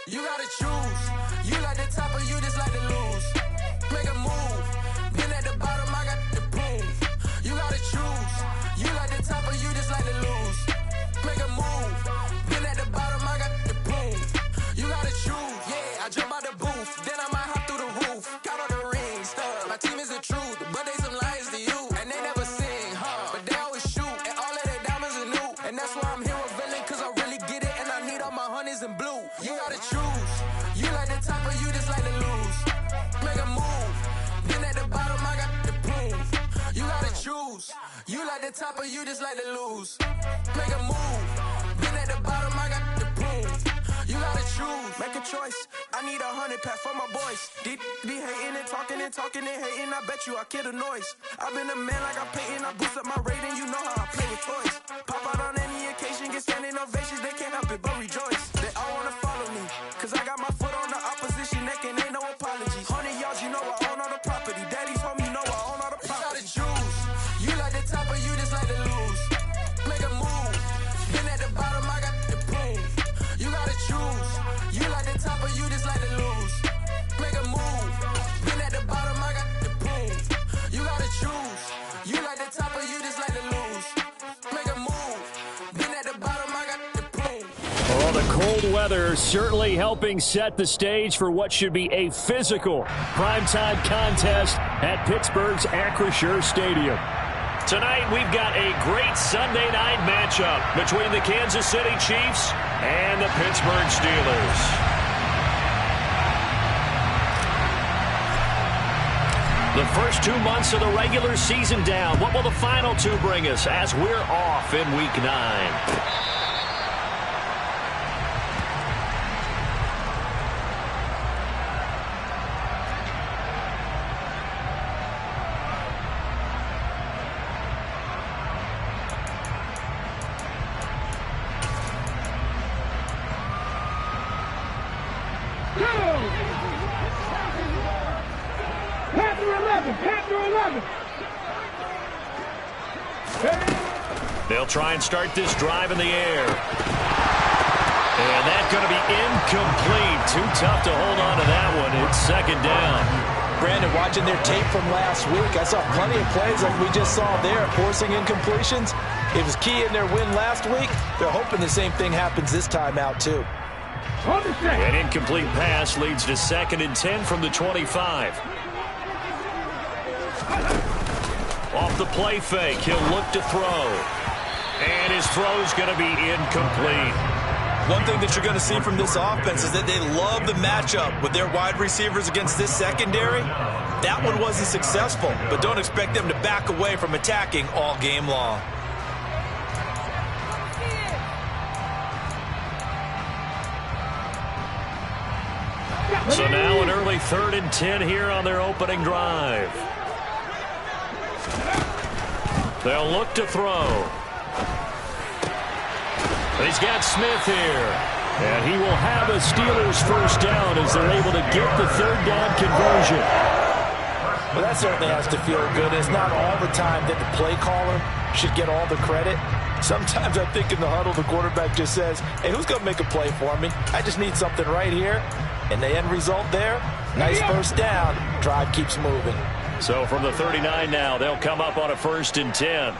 You gotta choose. You like the top or you just like to lose. Make a move. Been at the bottom, I got the proof. You gotta choose. You like the top or you just like to lose. Make a move. Been at the bottom, I got the proof. You gotta choose. Yeah, I jump out the booth. Then I might hop through the roof. Got all the rings, stuff. My team is the truth, but they some liars to you. And they never sing, but they always shoot. And all of their diamonds are new. And that's why I'm here with villain, cause I really get it. And I need all my honeys in blue. You gotta choose. You like the top or you just like to lose. Make a move. Then at the bottom, I got the proof. You gotta choose. You like the top or you just like to lose. Make a move. Then at the bottom, I got the proof. You gotta choose. Make a choice. I need 100 pack for my boys. Deep be hating and talking and hating. I bet you I kill the noise. I've been a man like I'm Peyton. I boost up my rating. You know how I play with toys. Pop out on any occasion, get standing ovations. They can't help it but rejoice. They all wanna follow me, cause I got my foot on the opposition neck and ain't no apologies. 100 yards, you know I own all the property. Daddy's home, you know I own all the property. You gotta choose. You like the top or you just like to lose. Make a move. Been at the bottom, I got the proof. You gotta choose. You like the top or you just like to lose. Make a move. Been at the bottom, I got the proof. You gotta choose. You like the top or you just like to lose. Make a move. Been at the bottom, I got the proof. Well, the cold weather certainly helping set the stage for what should be a physical primetime contest at Pittsburgh's Acrisure Stadium. Tonight, we've got a great Sunday night matchup between the Kansas City Chiefs and the Pittsburgh Steelers. The first 2 months of the regular season down. What will the final two bring us as we're off in Week 9? They'll try and start this drive in the air. And that's going to be incomplete. Too tough to hold on to that one. It's second down. Brandon, watching their tape from last week, I saw plenty of plays like we just saw there, forcing incompletions. It was key in their win last week. They're hoping the same thing happens this time out, too. An incomplete pass leads to 2nd and 10 from the 25. Off the play fake, he'll look to throw. And his throw's going to be incomplete. One thing that you're going to see from this offense is that they love the matchup with their wide receivers against this secondary. That one wasn't successful, but don't expect them to back away from attacking all game long. So now an early 3rd and 10 here on their opening drive. They'll look to throw. He's got Smith here. And he will have a Steelers first down as they're able to get the 3rd down conversion. Well, that certainly has to feel good. It's not all the time that the play caller should get all the credit. Sometimes I think in the huddle, the quarterback just says, hey, who's going to make a play for me? I just need something right here. And the end result there, nice first down. Drive keeps moving. So from the 39 now, they'll come up on a 1st and 10.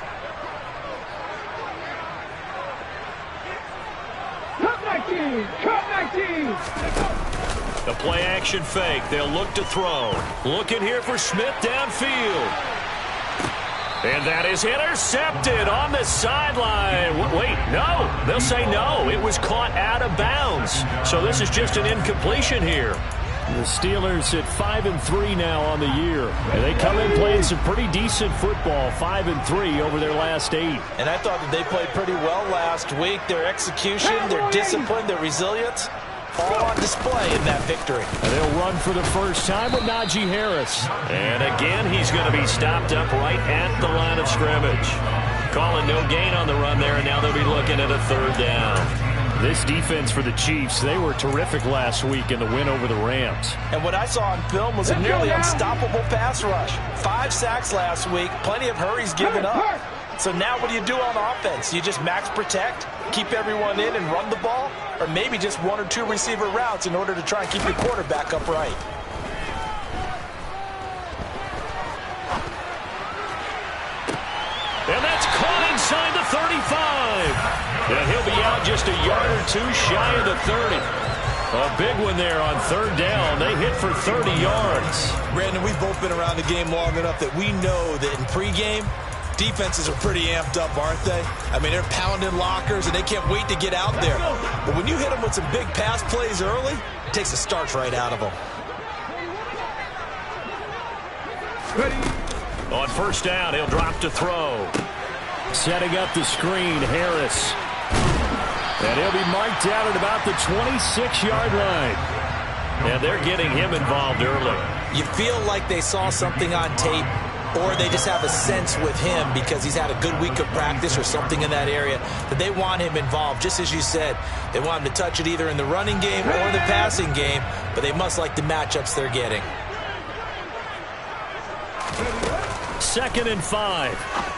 The play action fake. They'll look to throw. Looking here for Smith downfield. And that is intercepted on the sideline. Wait, no. They'll say no. It was caught out of bounds. So this is just an incompletion here. The Steelers at 5-3 now on the year. And they come in playing some pretty decent football, 5-3 over their last 8. And I thought that they played pretty well last week. Their execution, their discipline, their resilience, all on display in that victory. And they'll run for the first time with Najee Harris. And again, he's going to be stopped up right at the line of scrimmage. Calling no gain on the run there, and now they'll be looking at a 3rd down. This defense for the Chiefs, they were terrific last week in the win over the Rams. And what I saw on film was a nearly unstoppable pass rush. 5 sacks last week, plenty of hurries given up. So now what do you do on offense? You just max protect, keep everyone in and run the ball, or maybe just 1 or 2 receiver routes in order to try and keep your quarterback upright. And that's caught inside the 35. And he'll be out just a yard or 2 shy of the 30. A big one there on 3rd down. They hit for 30 yards. Brandon, we've both been around the game long enough that we know that in pregame, defenses are pretty amped up, aren't they? I mean, they're pounding lockers, and they can't wait to get out there. But when you hit them with some big pass plays early, it takes the starch right out of them. On 1st down, he'll drop to throw. Setting up the screen, Harris. And he'll be marked out at about the 26-yard line. And they're getting him involved early. You feel like they saw something on tape, or they just have a sense with him because he's had a good week of practice or something in that area that they want him involved. Just as you said, they want him to touch it either in the running game or the passing game, but they must like the matchups they're getting. 2nd and 5.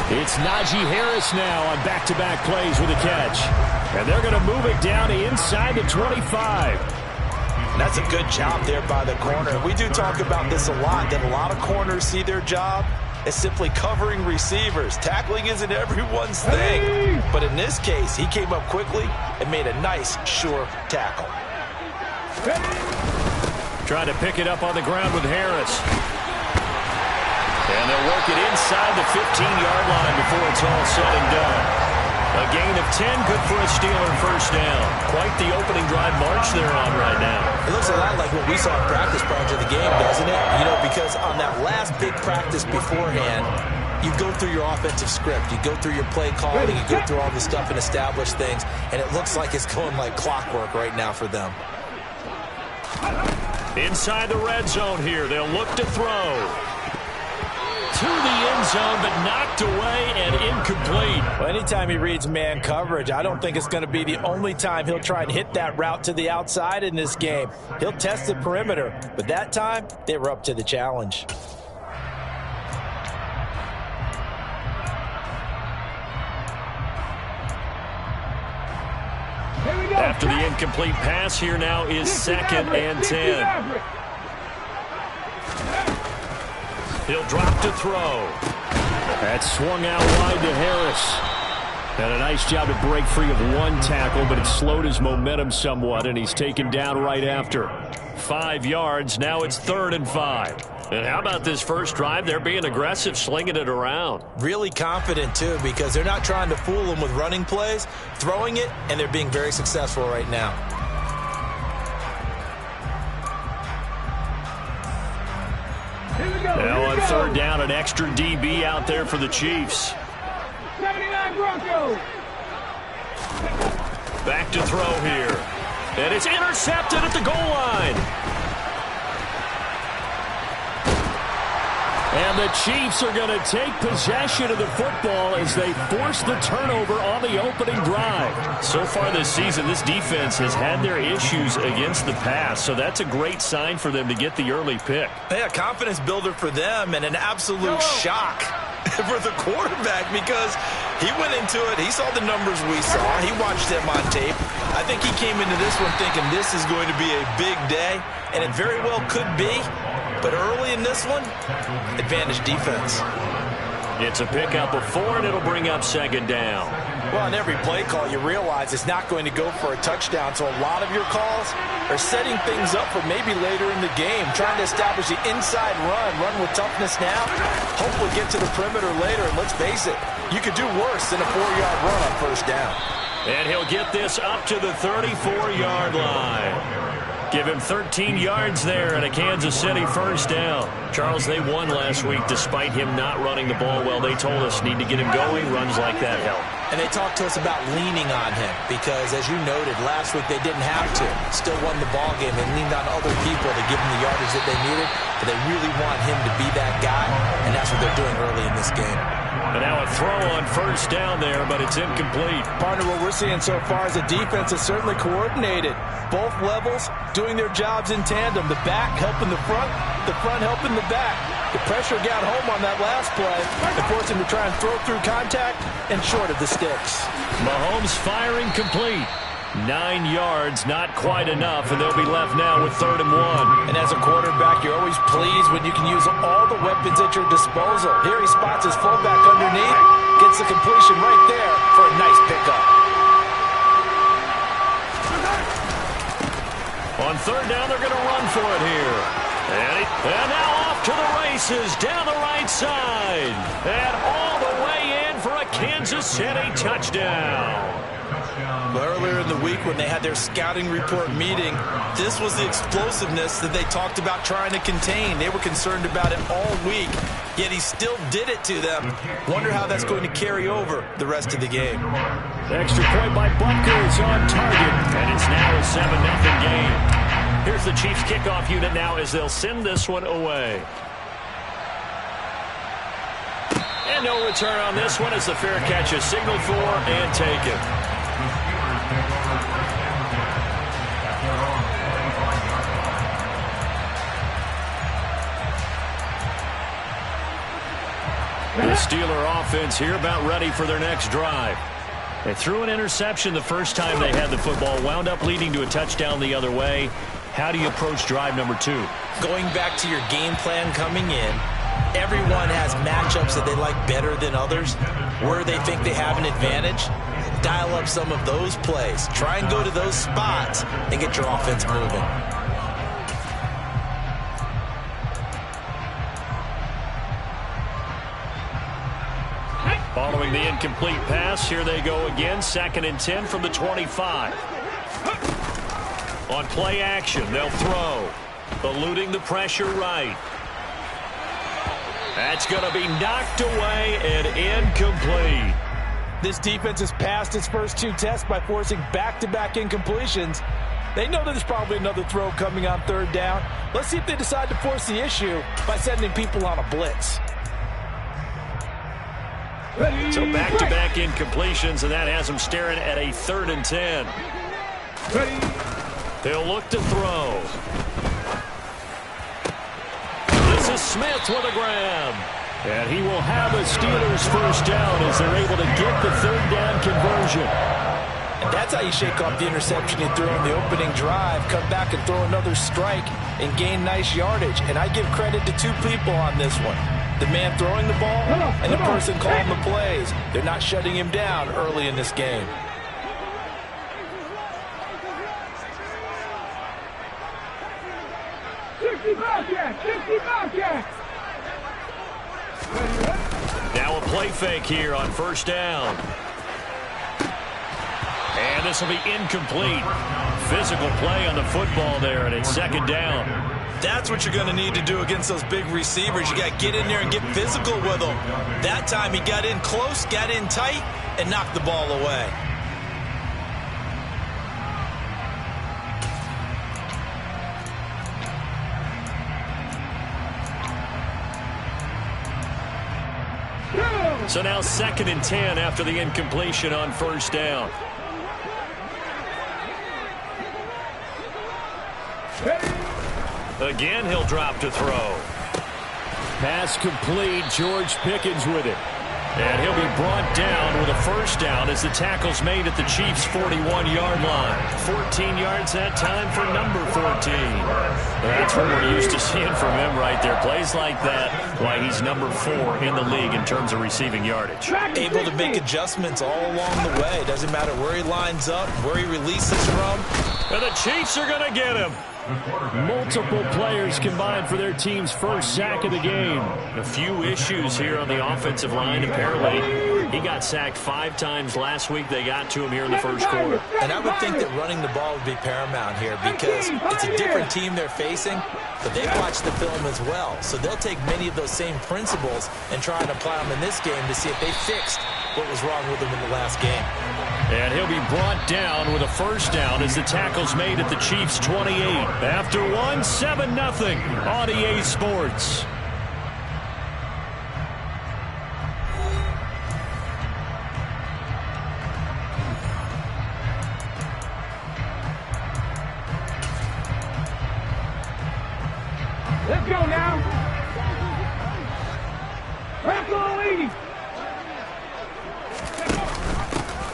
It's Najee Harris now on back-to-back plays with a catch. And they're going to move it down to inside the 25. And that's a good job there by the corner. We do talk about this a lot, that a lot of corners see their job as simply covering receivers. Tackling isn't everyone's thing. But in this case, he came up quickly and made a nice, sure tackle. Trying to pick it up on the ground with Harris. And they'll work it inside the 15-yard line before it's all said and done. A gain of 10, good for a Steeler 1st down. Quite the opening drive march they're on right now. It looks a lot like what we saw in practice prior to the game, doesn't it? You know, because on that last big practice beforehand, you go through your offensive script. You go through your play calling. You go through all the stuff and establish things. And it looks like it's going like clockwork right now for them. Inside the red zone here, they'll look to throw. To the end zone, but knocked away and incomplete. Well, anytime he reads man coverage, I don't think it's going to be the only time he'll try and hit that route to the outside in this game. He'll test the perimeter, but that time, they were up to the challenge. After the incomplete pass, here now is 2nd and 10. He'll drop to throw. That swung out wide to Harris. And a nice job to break free of 1 tackle, but it slowed his momentum somewhat, and he's taken down right after. 5 yards, now it's 3rd and 5. And how about this first drive? They're being aggressive, slinging it around. Really confident, too, because they're not trying to fool them with running plays, throwing it, and they're being very successful right now. Now on 3rd down, an extra DB out there for the Chiefs. 79 Broncos. Back to throw here. And it's intercepted at the goal line. And the Chiefs are going to take possession of the football as they force the turnover on the opening drive. So far this season, this defense has had their issues against the pass, so that's a great sign for them to get the early pick. Yeah, confidence builder for them and an absolute shock for the quarterback because he went into it. He saw the numbers we saw. He watched them on tape. I think he came into this one thinking this is going to be a big day, and it very well could be. But early in this one, advantage defense. It's a pickup of 4, and it'll bring up 2nd down. Well, on every play call, you realize it's not going to go for a touchdown. So a lot of your calls are setting things up for maybe later in the game, trying to establish the inside run with toughness now, hopefully get to the perimeter later. And let's face it, you could do worse than a 4-yard run on 1st down. And he'll get this up to the 34-yard line. Give him 13 yards there and a Kansas City 1st down. Charles, they won last week despite him not running the ball well. They told us need to get him going. Runs like that help. And they talked to us about leaning on him because, as you noted, last week they didn't have to. Still won the ball game. They leaned on other people to give them the yardage that they needed. But they really want him to be that guy, and that's what they're doing early in this game. And now a throw on first down there, but it's incomplete. Partner, what we're seeing so far is the defense is certainly coordinated. Both levels doing their jobs in tandem. The back helping the front helping the back. The pressure got home on that last play and forced him to try and throw through contact and short of the sticks. Mahomes firing complete. 9 yards, not quite enough, and they'll be left now with 3rd and 1. And as a quarterback, you're always pleased when you can use all the weapons at your disposal. Here he spots his fullback underneath, gets the completion right there for a nice pickup. On 3rd down, they're going to run for it here. And now off to the races, down the right side. And all the way in for a Kansas City touchdown. Earlier in the week when they had their scouting report meeting, this was the explosiveness that they talked about trying to contain. They were concerned about it all week, yet he still did it to them. Wonder how that's going to carry over the rest of the game. Extra point by Butker is on target, and it's now a 7-0 game. Here's the Chiefs kickoff unit now as they'll send this one away. And no return on this one as the fair catch is signaled for and taken. The Steeler offense here about ready for their next drive. They threw an interception the first time they had the football, wound up leading to a touchdown the other way. How do you approach drive number 2? Going back to your game plan coming in, everyone has matchups that they like better than others. Where they think they have an advantage, dial up some of those plays. Try and go to those spots and get your offense moving. Following the incomplete pass, here they go again. 2nd and 10 from the 25. On play action, they'll throw. Eluding the pressure right. That's going to be knocked away and incomplete. This defense has passed its first 2 tests by forcing back-to-back incompletions. They know that there's probably another throw coming on 3rd down. Let's see if they decide to force the issue by sending people on a blitz. So back-to-back incompletions, and that has them staring at a 3rd and 10. They'll look to throw. This is Smith with a grab. And he will have a Steelers first down as they're able to get the 3rd down conversion. And that's how you shake off the interception you threw on the opening drive, come back and throw another strike and gain nice yardage. And I give credit to 2 people on this one. The man throwing the ball and the person calling the plays. They're not shutting him down early in this game. Now a play fake here on 1st down. And this will be incomplete. Physical play on the football there, and it's 2nd down. That's what you're going to need to do against those big receivers. You got to get in there and get physical with them. That time he got in close, got in tight, and knocked the ball away. So now 2nd and 10 after the incompletion on 1st down. Again, he'll drop to throw. Pass complete. George Pickens with it. And he'll be brought down with a first down as the tackle's made at the Chiefs' 41-yard line. 14 yards that time for number 14. That's what we're used to seeing from him right there. Plays like that, why he's number 4 in the league in terms of receiving yardage. Able to make adjustments all along the way. Doesn't matter where he lines up, where he releases from. And the Chiefs are going to get him. Multiple players combined for their team's first sack of the game. A few issues here on the offensive line, apparently. He got sacked 5 times last week. They got to him here in the first quarter. And I would think that running the ball would be paramount here because it's a different team they're facing, but they've watched the film as well. So they'll take many of those same principles and try and apply them in this game to see if they fixed what was wrong with them in the last game. And he'll be brought down with a first down as the tackle's made at the Chiefs' 28. After 1, 7-0 on EA Sports.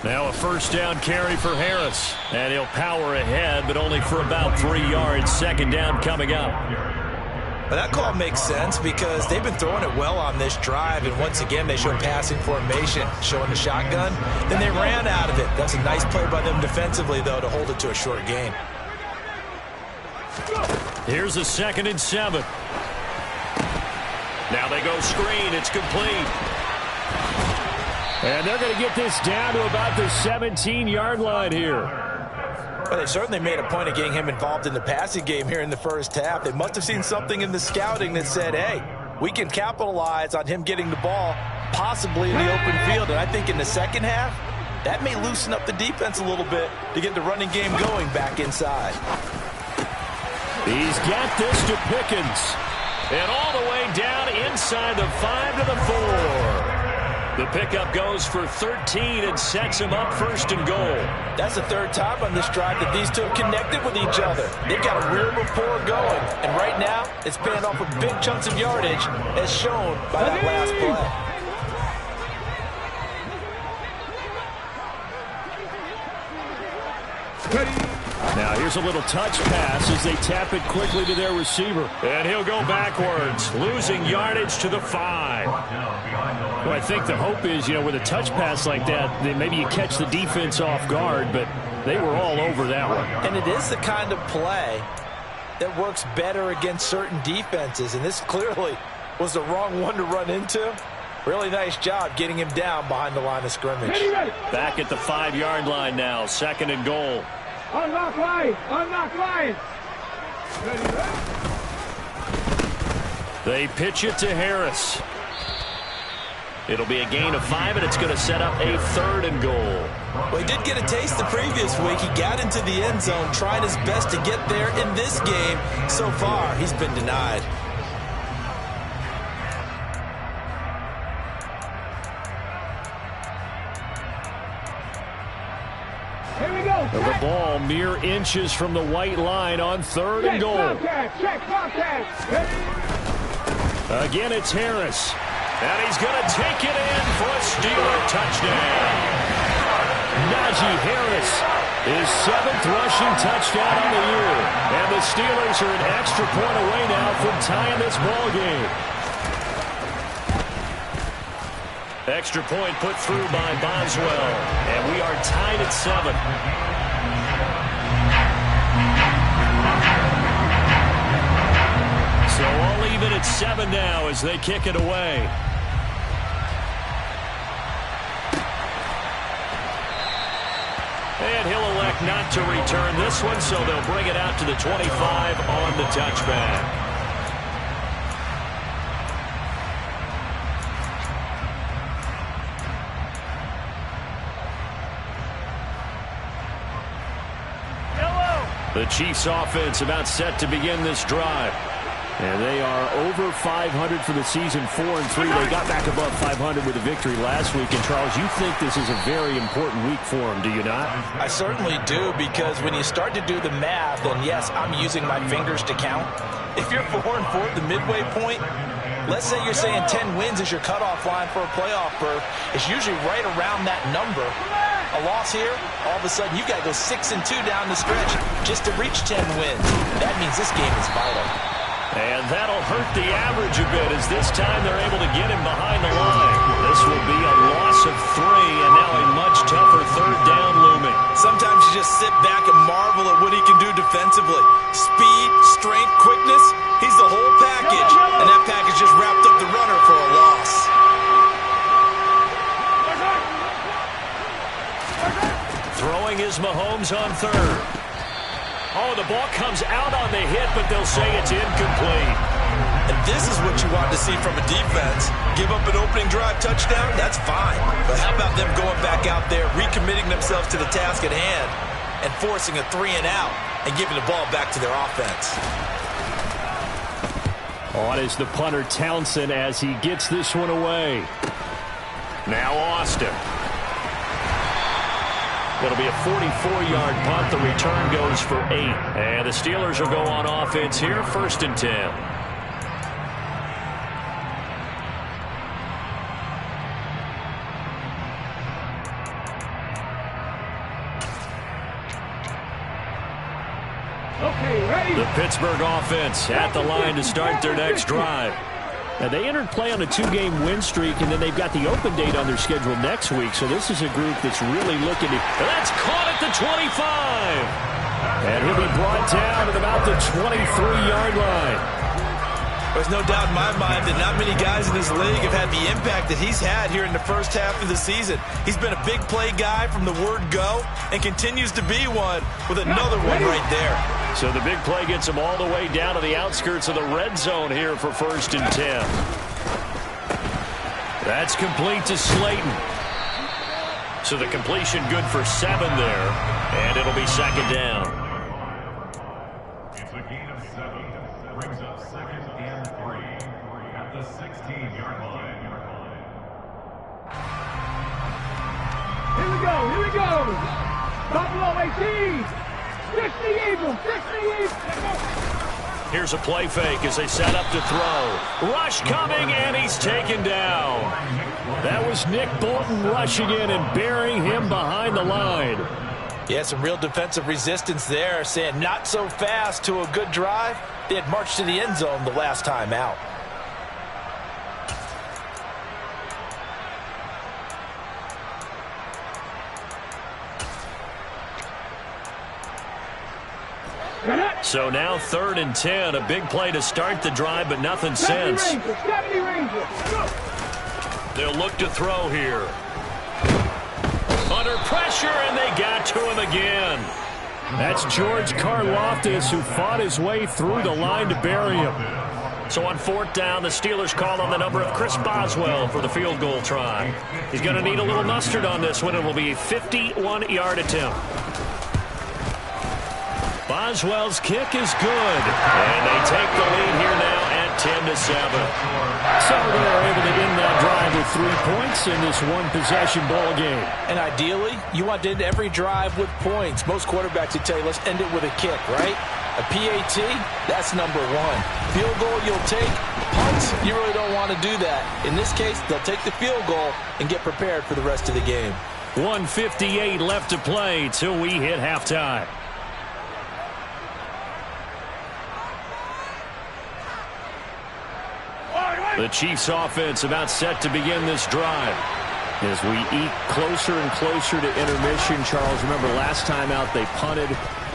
Now a first down carry for Harris. And he'll power ahead, but only for about 3 yards. Second down coming up. But that call makes sense because they've been throwing it well on this drive, and once again they showed passing formation, showing the shotgun. Then they ran out of it. That's a nice play by them defensively, though, to hold it to a short gain. Here's a 2nd and 7. Now they go screen. It's complete. And they're going to get this down to about the 17-yard line here. Well, they certainly made a point of getting him involved in the passing game here in the first half. They must have seen something in the scouting that said, hey, we can capitalize on him getting the ball, possibly in the open field. And I think in the second half, that may loosen up the defense a little bit to get the running game going back inside. He's got this to Pickens. And all the way down inside the 5 to the 4. The pickup goes for 13 and sets him up 1st and goal. That's the 3rd time on this drive that these two have connected with each other. They've got a real rapport going. And right now, it's paying off with big chunks of yardage, as shown by that last play. Now here's a little touch pass as they tap it quickly to their receiver. And he'll go backwards, losing yardage to the 5. Well, I think the hope is, with a touch pass like that, then maybe you catch the defense off guard, but they were all over that one. And it is the kind of play that works better against certain defenses, and this clearly was the wrong one to run into. Really nice job getting him down behind the line of scrimmage. Back at the 5-yard line now, 2nd and goal. Unlock line! Unlock line! They pitch it to Harris. It'll be a gain of 5, and it's going to set up a 3rd and goal. Well, he did get a taste the previous week. He got into the end zone, trying his best to get there in this game. So far, he's been denied. Here we go. The ball mere inches from the white line on 3rd and goal. Check, Again, it's Harris. And he's going to take it in for a Steeler touchdown. Najee Harris, his 7th rushing touchdown on the year. And the Steelers are an extra point away now from tying this ball game. Extra point put through by Boswell. And we are tied at 7. So all even at 7 now as they kick it away. And he'll elect not to return this one, so they'll bring it out to the 25 on the touchback. The Chiefs offense about set to begin this drive. And they are over 500 for the season, 4-3. They got back above 500 with a victory last week. And, Charles, you think this is a very important week for them, do you not? I certainly do, because when you start to do the math, and yes, I'm using my fingers to count. If you're 4-4 at the midway point, let's say you're saying 10 wins is your cutoff line for a playoff berth. It's usually right around that number. A loss here, all of a sudden you've got to go 6-2 down the stretch just to reach 10 wins. That means this game is vital. And that'll hurt the average a bit as this time they're able to get him behind the line. This will be a loss of 3 and now a much tougher 3rd down looming. Sometimes you just sit back and marvel at what he can do defensively. Speed, strength, quickness, he's the whole package. And that package just wrapped up the runner for a loss. Throwing is Mahomes on 3rd. Oh, the ball comes out on the hit, but they'll say it's incomplete. And this is what you want to see from a defense. Give up an opening drive touchdown, that's fine. But how about them going back out there, recommitting themselves to the task at hand, and forcing a 3-and-out, and giving the ball back to their offense. On is the punter Townsend as he gets this one away. Now Austin. It'll be a 44-yard punt. The return goes for 8. And the Steelers will go on offense here, 1st and 10. Okay, ready? The Pittsburgh offense at the line to start their next drive. Now, they entered play on a 2-game win streak, and then they've got the open date on their schedule next week. So this is a group that's really looking to... That's caught at the 25. And he'll be brought down at about the 23-yard line. There's no doubt in my mind that not many guys in this league have had the impact that he's had here in the first half of the season. He's been a big play guy from the word go and continues to be one with another one right there. So the big play gets him all the way down to the outskirts of the red zone here for 1st and 10. That's complete to Slayton. So the completion good for 7 there, and it'll be 2nd down. It's a gain of 7. Brings up 2nd and 3 at the 16-yard line. Here we go, here we go. Buffalo 18. 50 Eagles, 50 Eagles. Here's a play fake as they set up to throw. Rush coming, and he's taken down. That was Nick Bolton rushing in and burying him behind the line. Yeah, some real defensive resistance there, saying not so fast to a good drive. They had marched to the end zone the last time out. So now 3rd and 10, a big play to start the drive, but nothing since. 70 Rangers. They'll look to throw here. Under pressure, and they got to him again. That's George Karlaftis, who fought his way through the line to bury him. So on 4th down, the Steelers call on the number of Chris Boswell for the field goal try. He's going to need a little mustard on this one. It will be a 51-yard attempt. Boswell's kick is good, and they take the lead here now at 10-7. So they're able to end that drive with 3 points in this one-possession ball game. And ideally, you want to end every drive with points. Most quarterbacks would tell you, let's end it with a kick, right? A PAT, that's number 1. Field goal, you'll take. Punts, you really don't want to do that. In this case, they'll take the field goal and get prepared for the rest of the game. 1:58 left to play till we hit halftime. The Chiefs offense about set to begin this drive. As we eat closer and closer to intermission, Charles, remember last time out they punted.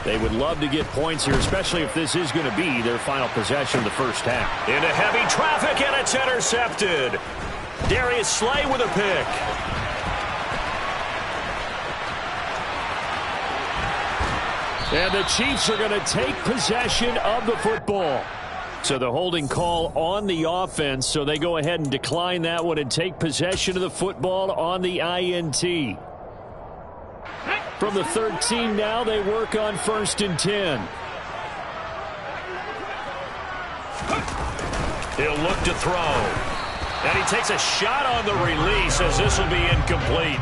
They would love to get points here, especially if this is going to be their final possession of the first half. Into heavy traffic, and it's intercepted. Darius Slay with a pick. And the Chiefs are going to take possession of the football. So the holding call on the offense, so they go ahead and decline that one and take possession of the football on the INT. From the 13 now, they work on 1st and 10. He'll look to throw. And he takes a shot on the release as this will be incomplete.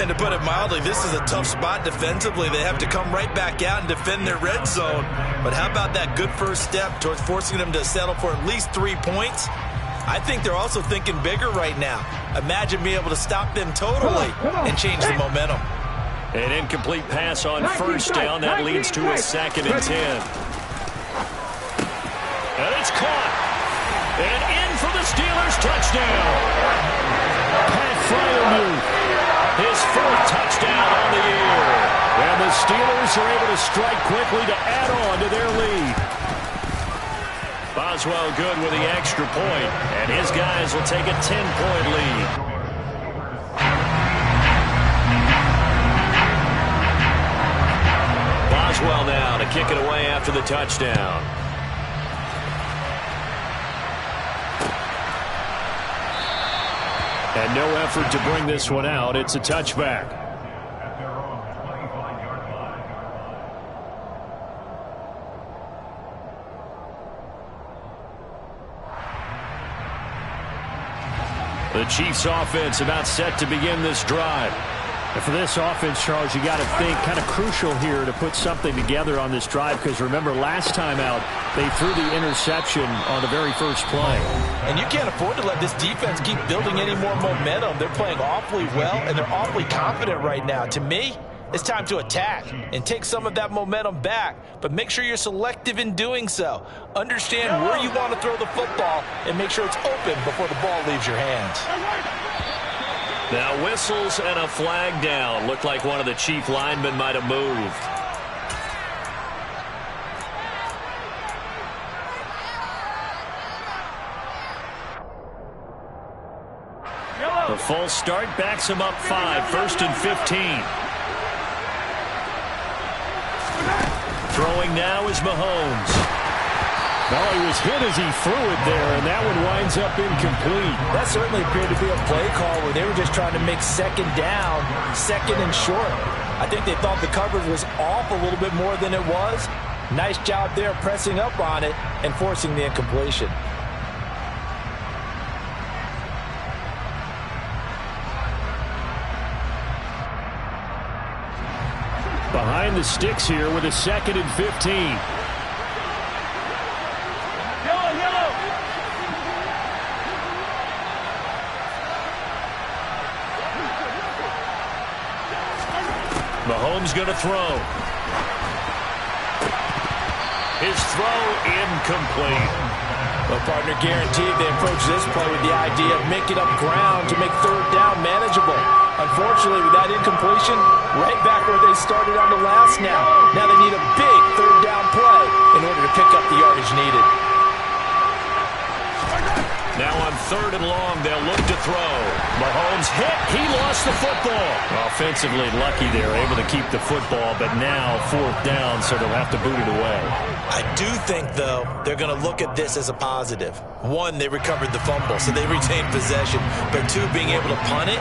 And to put it mildly, this is a tough spot defensively. They have to come right back out and defend their red zone. But how about that good first step towards forcing them to settle for at least 3 points? I think they're also thinking bigger right now. Imagine being able to stop them totally and change the momentum. An incomplete pass on 1st down. That leads to a 2nd and 10. And it's caught. And in for the Steelers touchdown. Pat Freiermuth. His 4th touchdown on the year. And the Steelers are able to strike quickly to add on to their lead. Boswell good with the extra point, and his guys will take a 10-point lead. Boswell now to kick it away after the touchdown. And no effort to bring this one out. It's a touchback. At their own 25-yard line. The Chiefs offense about set to begin this drive. And for this offense, Charles, you got to think kind of crucial here to put something together on this drive, because remember last time out they threw the interception on the very first play. And you can't afford to let this defense keep building any more momentum. They're playing awfully well, and they're awfully confident right now. To me, it's time to attack and take some of that momentum back. But make sure you're selective in doing so. Understand where you want to throw the football and make sure it's open before the ball leaves your hands. Now whistles and a flag down. Looked like one of the Chief linemen might have moved. The false start backs him up 5, 1st and 15. Throwing now is Mahomes. Well, he was hit as he threw it there, and that one winds up incomplete. That certainly appeared to be a play call where they were just trying to make second down, second and short. I think they thought the coverage was off a little bit more than it was. Nice job there pressing up on it and forcing the incompletion. Behind the sticks here with a 2nd and 15. Mahomes going to throw. His throw incomplete. Well, partner, guaranteed they approach this play with the idea of making up ground to make 3rd down manageable. Unfortunately, with that incompletion, right back where they started on the last snap. Now they need a big 3rd down play in order to pick up the yardage needed. Now on 3rd and long, they'll look to throw. Mahomes hit. He lost the football. Offensively lucky there, able to keep the football, but now 4th down, so they'll have to boot it away. I do think, though, they're going to look at this as a positive. 1, they recovered the fumble, so they retained possession. But 2, being able to punt it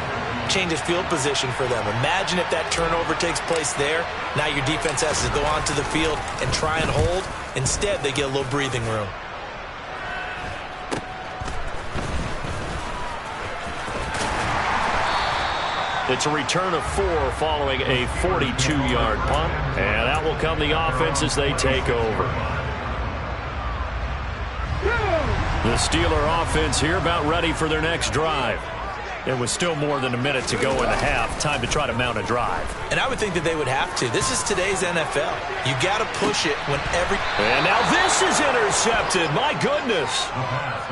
changes field position for them. Imagine if that turnover takes place there. Now your defense has to go onto the field and try and hold. Instead, they get a little breathing room. It's a return of 4 following a 42-yard punt. And out will come the offense as they take over. The Steeler offense here about ready for their next drive. There was still more than a minute to go in the half. Time to try to mount a drive. And I would think that they would have to. This is today's NFL. You got to push it when every... And now this is intercepted. My goodness.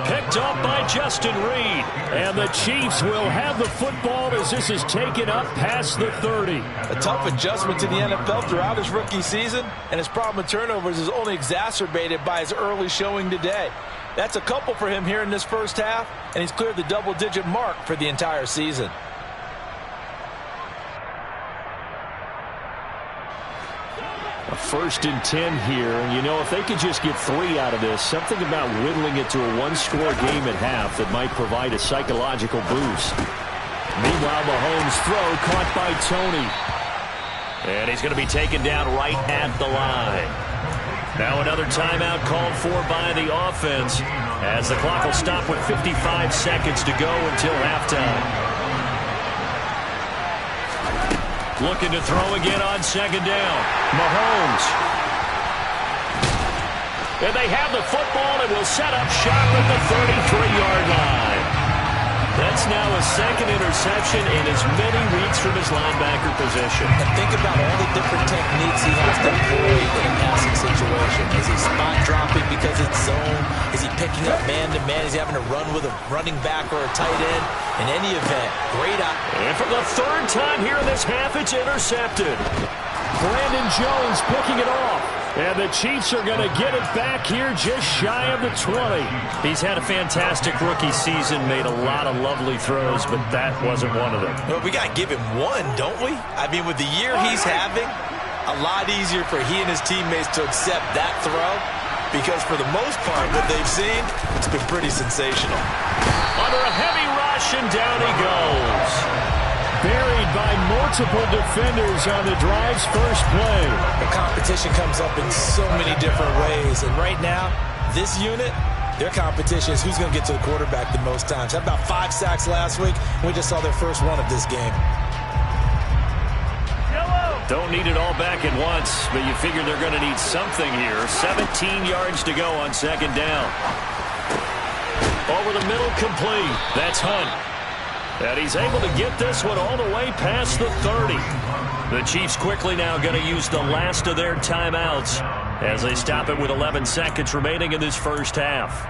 Picked up by Justin Reed. And the Chiefs will have the football as this is taken up past the 30. A tough adjustment to the NFL throughout his rookie season, and his problem with turnovers is only exacerbated by his early showing today. That's a couple for him here in this first half, and he's cleared the double-digit mark for the entire season. A 1st and 10 here, and you know, if they could just get 3 out of this, something about whittling it to a 1-score game at half that might provide a psychological boost. Meanwhile, Mahomes' throw caught by Tony. And he's going to be taken down right at the line. Now another timeout called for by the offense as the clock will stop with 55 seconds to go until halftime. Looking to throw again on 2nd down. Mahomes. And they have the football and will set up shop at the 33-yard line. That's now a 2nd interception in as many weeks from his linebacker position. And think about all the different techniques he has to employ in a passing situation. Is he spot dropping because it's zone? Is he picking up man-to-man? Is he having to run with a running back or a tight end? In any event, great eye. And for the 3rd time here in this half, it's intercepted. Brandon Jones picking it off. And the Chiefs are going to get it back here just shy of the 20. He's had a fantastic rookie season, made a lot of lovely throws, but that wasn't one of them. Well, we got to give him one, don't we? I mean, with the year he's having, a lot easier for he and his teammates to accept that throw because for the most part, what they've seen, it's been pretty sensational. Under a heavy rush, and down he goes. Buried by multiple defenders on the drive's first play. The competition comes up in so many different ways. And right now, this unit, their competition is who's going to get to the quarterback the most times. Had about 5 sacks last week. We just saw their first one of this game. Don't need it all back at once, but you figure they're going to need something here. 17 yards to go on 2nd down. Over the middle, complete. That's Hunt. And he's able to get this one all the way past the 30. The Chiefs quickly now going to use the last of their timeouts as they stop it with 11 seconds remaining in this first half.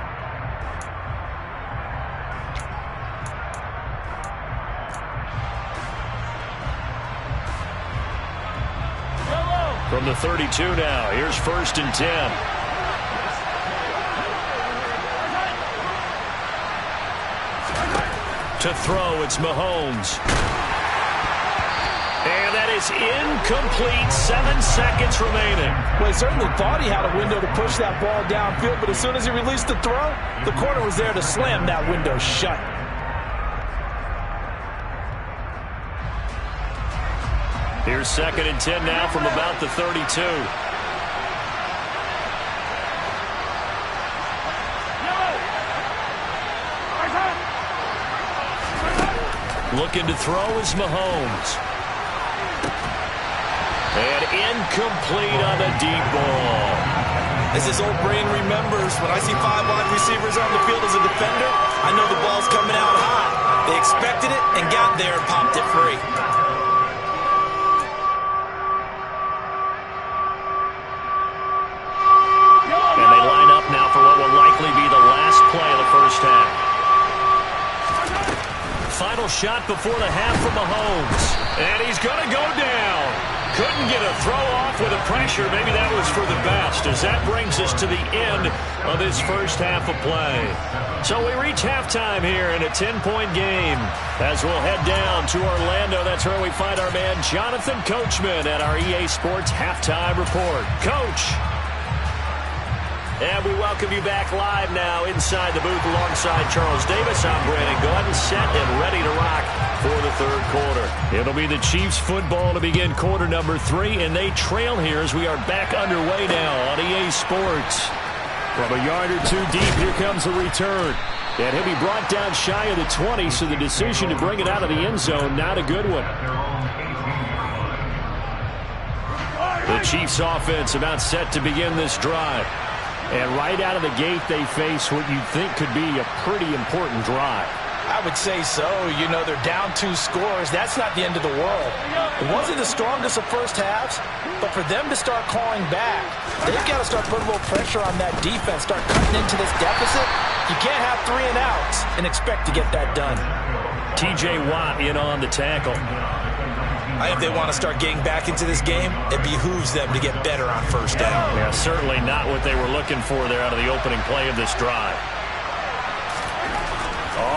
From the 32 now, here's 1st and 10. To throw, it's Mahomes. And that is incomplete. 7 seconds remaining. Well, he certainly thought he had a window to push that ball downfield, but as soon as he released the throw, the corner was there to slam that window shut. Here's 2nd and 10 now from about the 32. Looking to throw is Mahomes. And incomplete on the deep ball. As his old brain remembers, when I see 5 wide receivers on the field as a defender, I know the ball's coming out high. They expected it and got there and popped it free. And they line up now for what will likely be the last play of the first half. Final shot before the half from Mahomes. And he's going to go down. Couldn't get a throw off with the pressure. Maybe that was for the best, as that brings us to the end of this first half of play. So we reach halftime here in a 10-point game. As we'll head down to Orlando, that's where we find our man Jonathan Coachman at our EA Sports Halftime Report. Coach. And we welcome you back live now inside the booth alongside Charles Davis. I'm Brandon Gordon, set and ready to rock for the third quarter. It'll be the Chiefs football to begin quarter number 3, and they trail here as we are back underway now on EA Sports. From a yard or two deep, here comes the return. And he'll be brought down shy of the 20, so the decision to bring it out of the end zone, not a good one. The Chiefs offense about set to begin this drive. And right out of the gate, they face what you'd think could be a pretty important drive. I would say so. You know, they're down 2 scores. That's not the end of the world. It wasn't the strongest of first halves, but for them to start clawing back, they've got to start putting a little pressure on that defense, start cutting into this deficit. You can't have 3 and outs and expect to get that done. T.J. Watt in on the tackle. If they want to start getting back into this game, it behooves them to get better on first down. Yeah, certainly not what they were looking for there out of the opening play of this drive.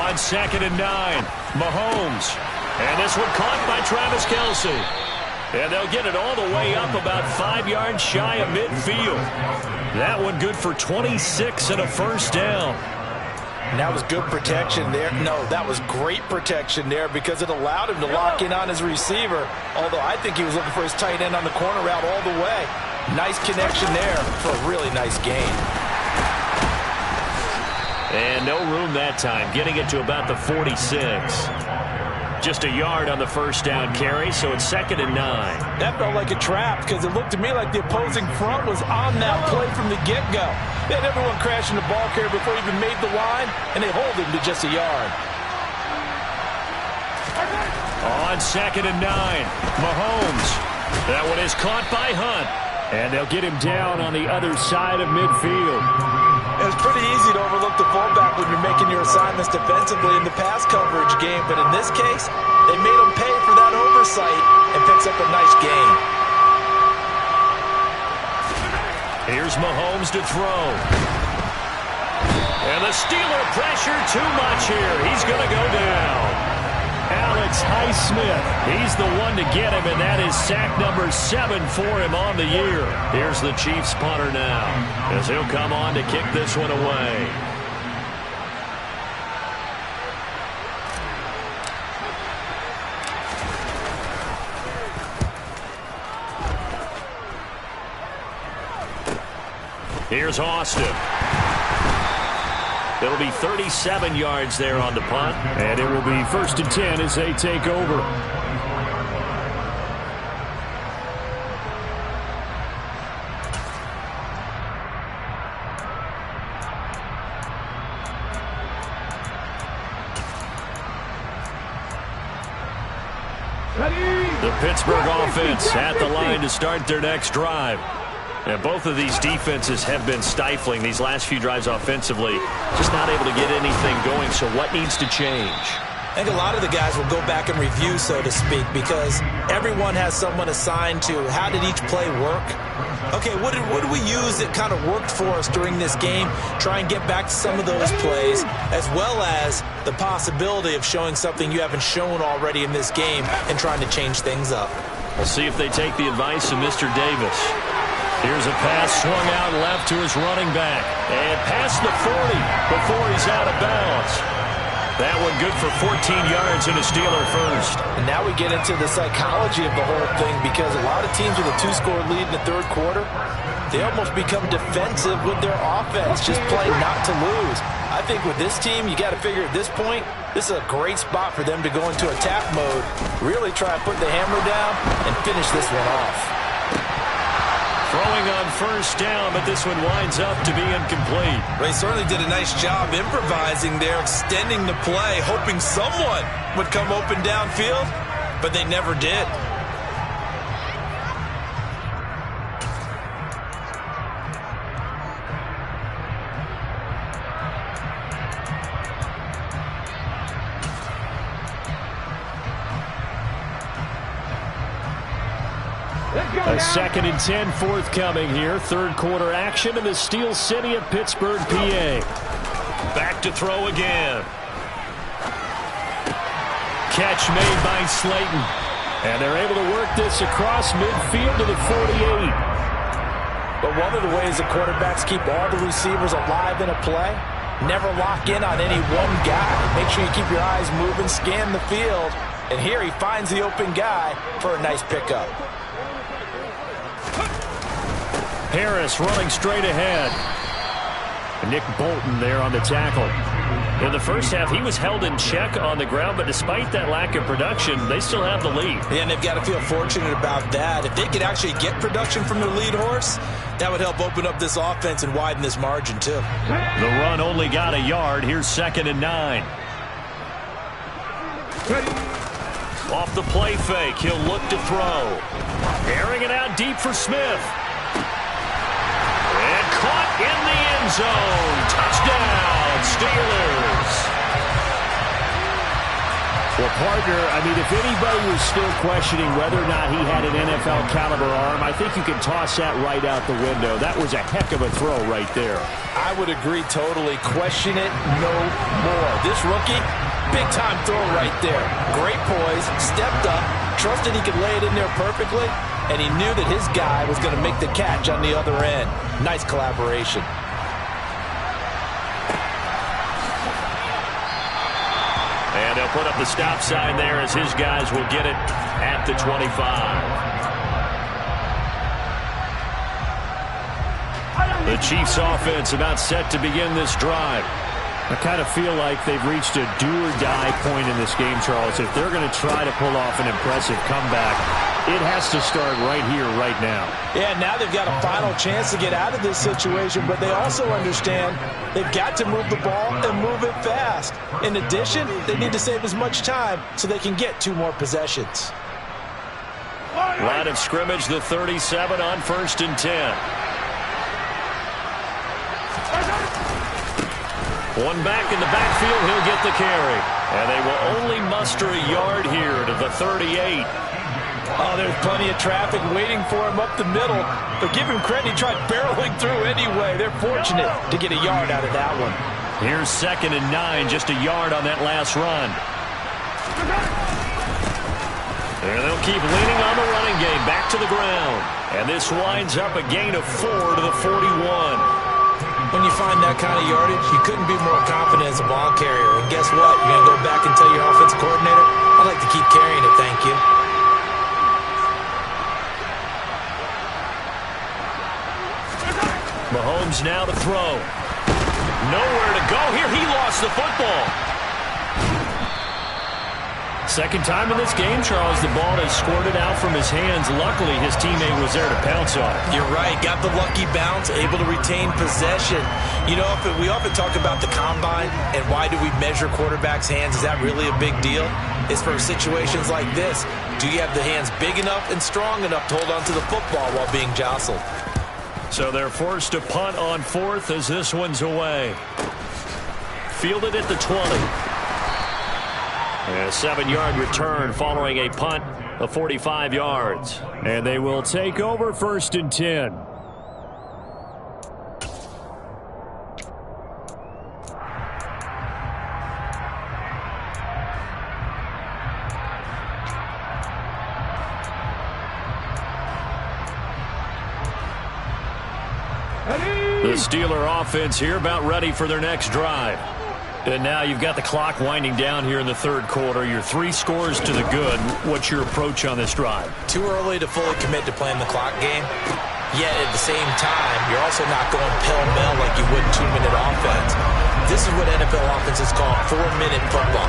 On 2nd and 9, Mahomes. And this one caught by Travis Kelce. And they'll get it all the way up about 5 yards shy of midfield. That one good for 26 and a first down. And that was good protection there. No, that was great protection there because it allowed him to lock in on his receiver. Although I think he was looking for his tight end on the corner route all the way. Nice connection there for a really nice gain. And no room that time, getting it to about the 46. Just a yard on the first down carry, so it's 2nd and 9. That felt like a trap because it looked to me like the opposing front was on that play from the get-go. They had everyone crashing the ball carrier before he even made the line, and they hold him to just a yard. On 2nd and 9, Mahomes. That one is caught by Hunt. And they'll get him down on the other side of midfield. It's pretty easy to overlook the fullback when you're making your assignments defensively in the pass coverage game, but in this case, they made him pay for that oversight and picks up a nice gain. Here's Mahomes to throw. And the Steeler pressure too much here. He's going to go down. Alex Highsmith, he's the one to get him, and that is sack number 7 for him on the year. Here's the Chiefs punter now, as he'll come on to kick this one away. Here's Austin. It'll be 37 yards there on the punt. And it will be 1st and 10 as they take over. The Pittsburgh offense at the line to start their next drive. And both of these defenses have been stifling these last few drives offensively. Just not able to get anything going, so what needs to change? I think a lot of the guys will go back and review, so to speak, because everyone has someone assigned to how did each play work. Okay, what did we use that kind of worked for us during this game? Try and get back to some of those plays, as well as the possibility of showing something you haven't shown already in this game and trying to change things up. We'll see if they take the advice of Mr. Davis. Here's a pass swung out left to his running back. And past the 40 before he's out of bounds. That one good for 14 yards and a Steeler first. And now we get into the psychology of the whole thing, because a lot of teams with a 2-score lead in the third quarter, they almost become defensive with their offense, just playing not to lose. I think with this team, you got to figure at this point, this is a great spot for them to go into attack mode, really try and put the hammer down and finish this one off. Throwing on first down, but this one winds up to be incomplete. They certainly did a nice job improvising there, extending the play, hoping someone would come open downfield, but they never did. A 2nd and 10 forthcoming here. Third quarter action in the Steel City of Pittsburgh, PA. Back to throw again. Catch made by Slayton. And they're able to work this across midfield to the 48. But one of the ways the quarterbacks keep all the receivers alive in a play, never lock in on any one guy. Make sure you keep your eyes moving, scan the field. And here he finds the open guy for a nice pickup. Harris running straight ahead. Nick Bolton there on the tackle. In the first half, he was held in check on the ground, but despite that lack of production, they still have the lead. Yeah, and they've got to feel fortunate about that. If they could actually get production from their lead horse, that would help open up this offense and widen this margin, too. The run only got a yard. Here's 2nd and 9. Off the play fake, he'll look to throw. Airing it out deep for Smith. And caught in the end zone. Touchdown, Steelers. Well, partner, I mean, if anybody was still questioning whether or not he had an NFL caliber arm, I think you can toss that right out the window. That was a heck of a throw right there. I would agree totally. Question it no more. This rookie, big-time throw right there. Great poise, stepped up, trusted he could lay it in there perfectly, and he knew that his guy was going to make the catch on the other end. Nice collaboration. And they'll put up the stop sign there as his guys will get it at the 25. The Chiefs offense about set to begin this drive. I kind of feel like they've reached a do-or-die point in this game, Charles. If they're going to try to pull off an impressive comeback, it has to start right here, right now. Yeah, now they've got a final chance to get out of this situation, but they also understand they've got to move the ball and move it fast. In addition, they need to save as much time so they can get 2 more possessions. Line of scrimmage, the 37 on 1st and 10. One back in the backfield, he'll get the carry. And they will only muster a yard here to the 38. Oh, there's plenty of traffic waiting for him up the middle. But give him credit, he tried barreling through anyway. They're fortunate to get a yard out of that one. Here's 2nd and 9, just a yard on that last run. And they'll keep leaning on the running game, back to the ground. And this winds up a gain of 4 to the 41. When you find that kind of yardage, you couldn't be more confident as a ball carrier. And guess what? You're going to go back and tell your offensive coordinator, I'd like to keep carrying it, thank you. Mahomes now to throw. Nowhere to go here. He lost the football. Second time in this game, Charles, the ball has squirted out from his hands. Luckily, his teammate was there to pounce on it. You're right. Got the lucky bounce, able to retain possession. You know, we often talk about the combine and why do we measure quarterbacks' hands. Is that really a big deal? It's for situations like this. Do you have the hands big enough and strong enough to hold on to the football while being jostled? So they're forced to punt on 4th as this one's away. Fielded at the 20. And a 7-yard return following a punt of 45 yards. And they will take over 1st and 10. The Steeler offense here about ready for their next drive. And now you've got the clock winding down here in the 3rd quarter. You're 3 scores to the good. What's your approach on this drive? Too early to fully commit to playing the clock game. Yet at the same time, you're also not going pell-mell like you would 2-minute offense. This is what NFL offenses call 4-minute football.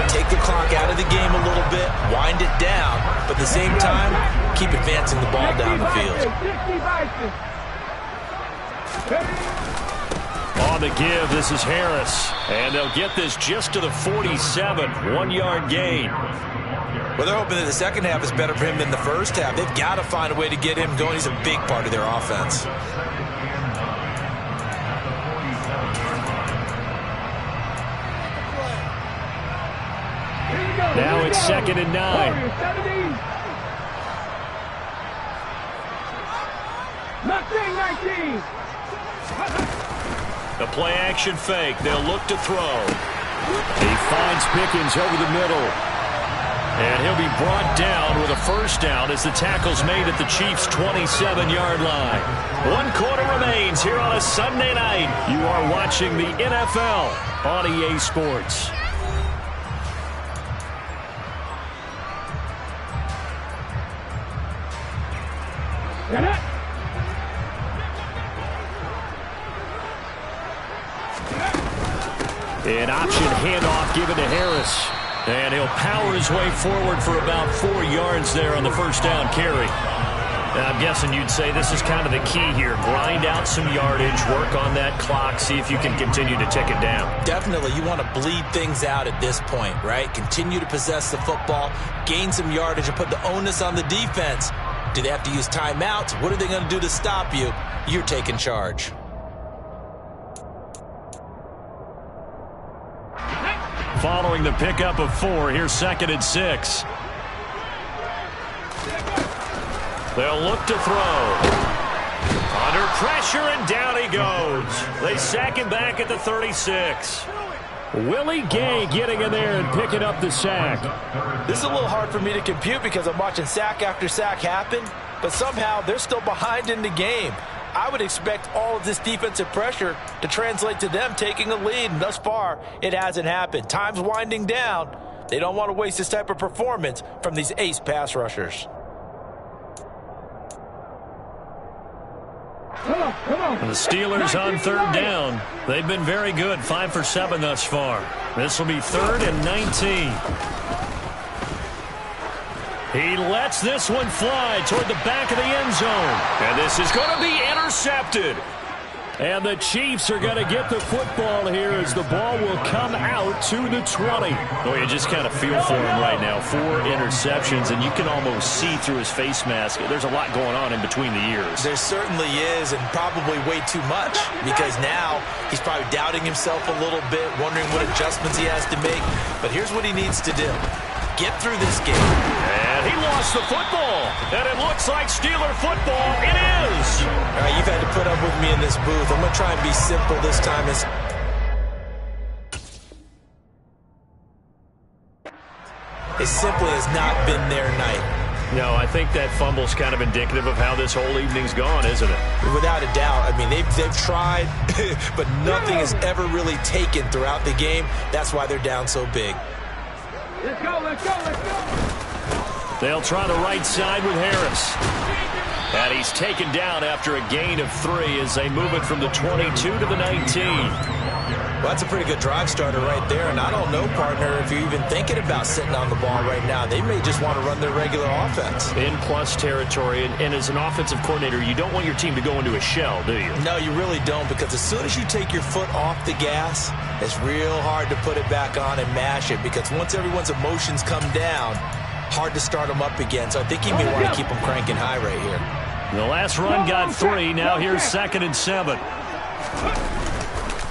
Take the clock out of the game a little bit, wind it down, but at the same time, keep advancing the ball down the field. On the give, this is Harris. And they'll get this just to the 47. 1-yard gain. Well, they're hoping that the second half is better for him than the first half. They've got to find a way to get him going. He's a big part of their offense. Now it's 2nd and 9. Nothing, 19. The play action fake. They'll look to throw. He finds Pickens over the middle. And he'll be brought down with a first down as the tackle's made at the Chiefs' 27-yard line. 1 quarter remains here on a Sunday night. You are watching the NFL on EA Sports. An option handoff given to Harris. And he'll power his way forward for about 4 yards there on the first down carry. And I'm guessing you'd say this is kind of the key here. Grind out some yardage, work on that clock, see if you can continue to tick it down. Definitely. You want to bleed things out at this point, right? Continue to possess the football, gain some yardage, and put the onus on the defense. Do they have to use timeouts? What are they going to do to stop you? You're taking charge. Following the pickup of 4, here's 2nd and 6. They'll look to throw. Under pressure, and down he goes. They sack him back at the 36. Willie Gay getting in there and picking up the sack. This is a little hard for me to compute because I'm watching sack after sack happen, but somehow they're still behind in the game. I would expect all of this defensive pressure to translate to them taking a lead, and thus far, it hasn't happened. Time's winding down. They don't want to waste this type of performance from these ace pass rushers. The Steelers on 3rd down. They've been very good, 5 for 7 thus far. This will be 3rd and 19. He lets this one fly toward the back of the end zone. And this is going to be intercepted. And the Chiefs are going to get the football here as the ball will come out to the 20. Oh, you just kind of feel for him right now. 4 interceptions, and you can almost see through his face mask. There's a lot going on in between the ears. There certainly is, and probably way too much, because now he's probably doubting himself a little bit, wondering what adjustments he has to make. But here's what he needs to do. Get through this game. And he lost the football. And it looks like Steeler football. It is. All right, you've had to put up with me in this booth. I'm going to try and be simple this time. It simply has not been their night. No, I think that fumble's kind of indicative of how this whole evening's gone, isn't it? Without a doubt. I mean, they've tried, but nothing has ever really taken throughout the game. That's why they're down so big. Let's go, let's go, let's go. They'll try the right side with Harris. And he's taken down after a gain of 3 as they move it from the 22 to the 19. Well, that's a pretty good drive starter right there. And I don't know, partner, if you're even thinking about sitting on the ball right now. They may just want to run their regular offense. In plus territory. And as an offensive coordinator, you don't want your team to go into a shell, do you? No, you really don't, because as soon as you take your foot off the gas, it's real hard to put it back on and mash it, because once everyone's emotions come down, hard to start him up again. So I think he may want to keep him cranking high right here. The last run got 3. Now here's 2nd and 7.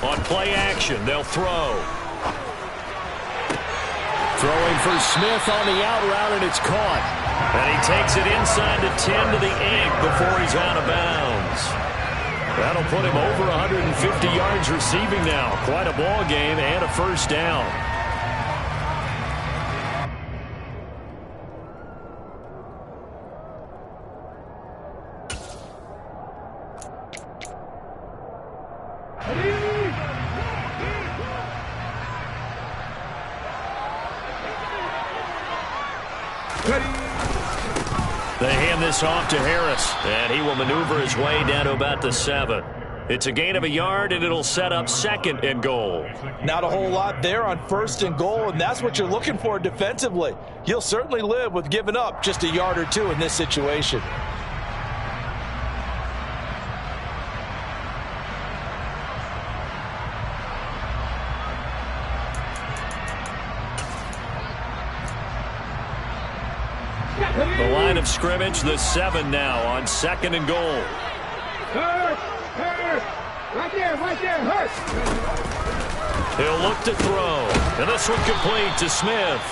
On play action, they'll throw. Throwing for Smith on the out route, and it's caught. And he takes it inside the 10 to the 8 before he's out of bounds. That'll put him over 150 yards receiving now. Quite a ball game and a first down. They hand this off to Harris, and he will maneuver his way down to about the 7. It's a gain of a yard, and it'll set up 2nd and goal. Not a whole lot there on 1st and goal, and that's what you're looking for defensively. You'll certainly live with giving up just a yard or 2 in this situation. The line of scrimmage, the 7 now on 2nd and goal. Hurt! Right there, hurt! He'll look to throw, and this one complete to Smith.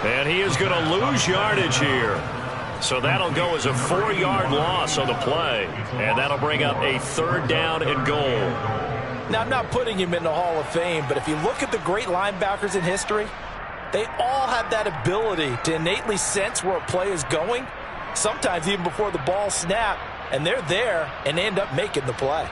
And he is going to lose yardage here. So that'll go as a 4-yard loss on the play, and that'll bring up a 3rd down and goal. Now, I'm not putting him in the Hall of Fame, but if you look at the great linebackers in history, they all have that ability to innately sense where a play is going, sometimes even before the ball snaps, and they're there and end up making the play.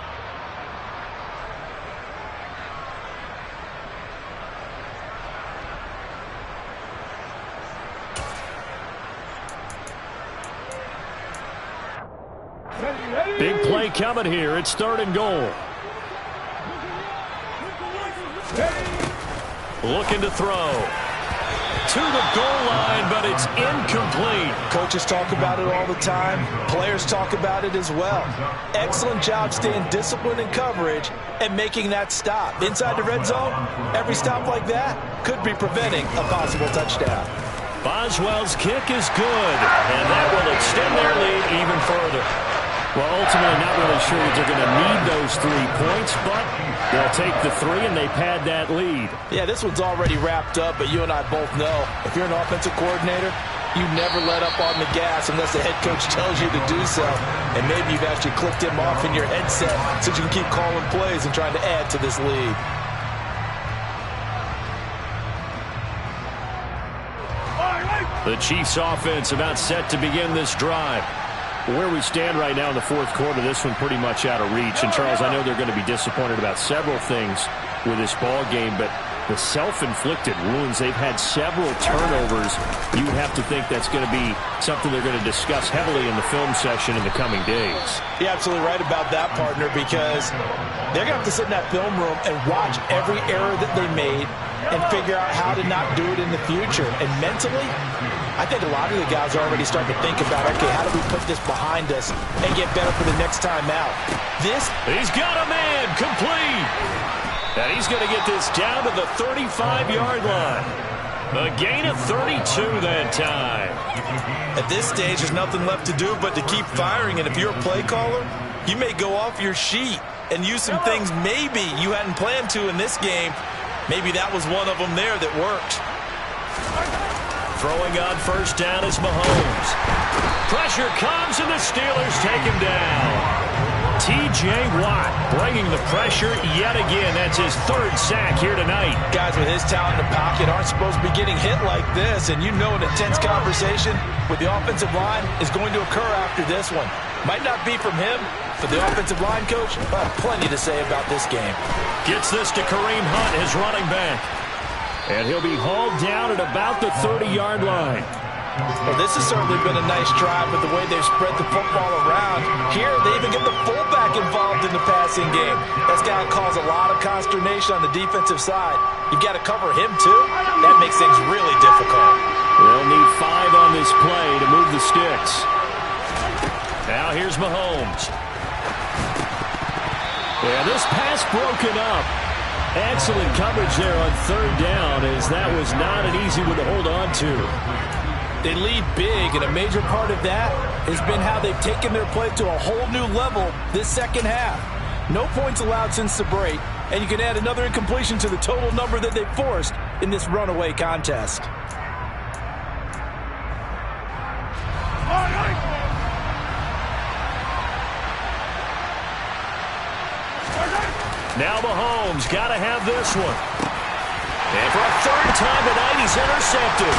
Big play coming here. It's 3rd and goal. Looking to throw. To the goal line, but it's incomplete. Coaches talk about it all the time. Players talk about it as well. Excellent job staying disciplined in coverage and making that stop. Inside the red zone, every stop like that could be preventing a possible touchdown. Boswell's kick is good, and that will extend their lead even further. Well, ultimately, not really sure that they're going to need those 3 points, but they'll take the 3 and they pad that lead. Yeah, this one's already wrapped up, but you and I both know if you're an offensive coordinator, you never let up on the gas unless the head coach tells you to do so. And maybe you've actually clicked him off in your headset so you can keep calling plays and trying to add to this lead. The Chiefs offense about set to begin this drive. Where we stand right now in the 4th quarter, this one pretty much out of reach. And, Charles, I know they're going to be disappointed about several things with this ball game, but the self-inflicted wounds, they've had several turnovers. You would have to think that's going to be something they're going to discuss heavily in the film session in the coming days. You're absolutely right about that, partner, because they're going to have to sit in that film room and watch every error that they made and figure out how to not do it in the future. And mentally, I think a lot of the guys are already starting to think about, okay, how do we put this behind us and get better for the next time out? He's got a man complete. And he's going to get this down to the 35-yard line. A gain of 32 that time. At this stage, there's nothing left to do but to keep firing. And if you're a play caller, you may go off your sheet and use some things maybe you hadn't planned to in this game. Maybe that was one of them there that worked. Throwing on 1st down is Mahomes. Pressure comes, and the Steelers take him down. T.J. Watt bringing the pressure yet again. That's his 3rd sack here tonight. Guys with his talent in the pocket aren't supposed to be getting hit like this, and you know an intense conversation with the offensive line is going to occur after this one. Might not be from him, but the offensive line coach will have plenty to say about this game. Gets this to Kareem Hunt, his running back. And he'll be hauled down at about the 30-yard line. Well, this has certainly been a nice drive with the way they've spread the football around. Here, they even get the fullback involved in the passing game. That's got to cause a lot of consternation on the defensive side. You've got to cover him, too. That makes things really difficult. They'll need 5 on this play to move the sticks. Now here's Mahomes. Yeah, this pass broken up. Excellent coverage there on 3rd down, as that was not an easy one to hold on to. They lead big, and a major part of that has been how they've taken their play to a whole new level this second half. No points allowed since the break, and you can add another incompletion to the total number that they forced in this runaway contest. Now Mahomes got to have this one. And for a third time tonight, he's intercepted.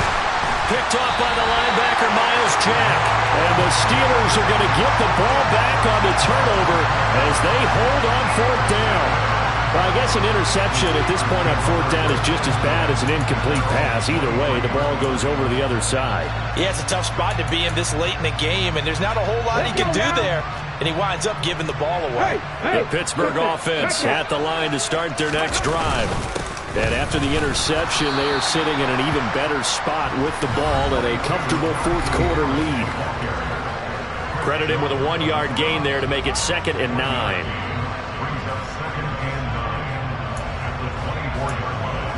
Picked off by the linebacker, Miles Jack. And the Steelers are going to get the ball back on the turnover as they hold on fourth down. Well, I guess an interception at this point on fourth down is just as bad as an incomplete pass. Either way, the ball goes over to the other side. Yeah, it's a tough spot to be in this late in the game, and there's not a whole lot he can do there. And he winds up giving the ball away. The Pittsburgh offense at the line to start their next drive. And after the interception, they are sitting in an even better spot with the ball at a comfortable fourth-quarter lead. Credit him with a 1-yard gain there to make it 2nd and 9. Brings up 2nd and 9 at the 24-yard line.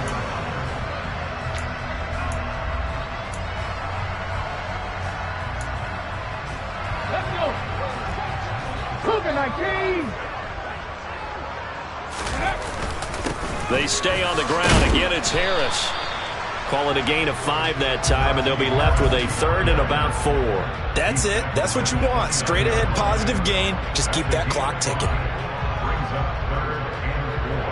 Let's go. Cougar 19. They stay on the ground. Again, it's Harris. Call it a gain of 5 that time, and they'll be left with a 3rd and about 4. That's it. That's what you want. Straight ahead positive gain. Just keep that clock ticking. Brings up 3rd and 4.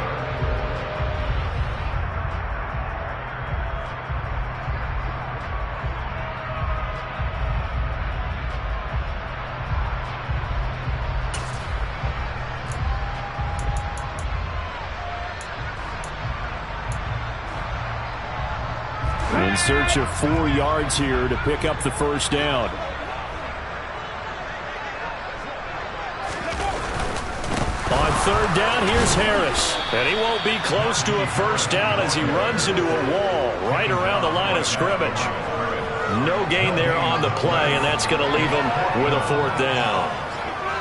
In search of 4 yards here to pick up the first down. On 3rd down, here's Harris. And he won't be close to a first down as he runs into a wall right around the line of scrimmage. No gain there on the play, and that's going to leave him with a 4th down.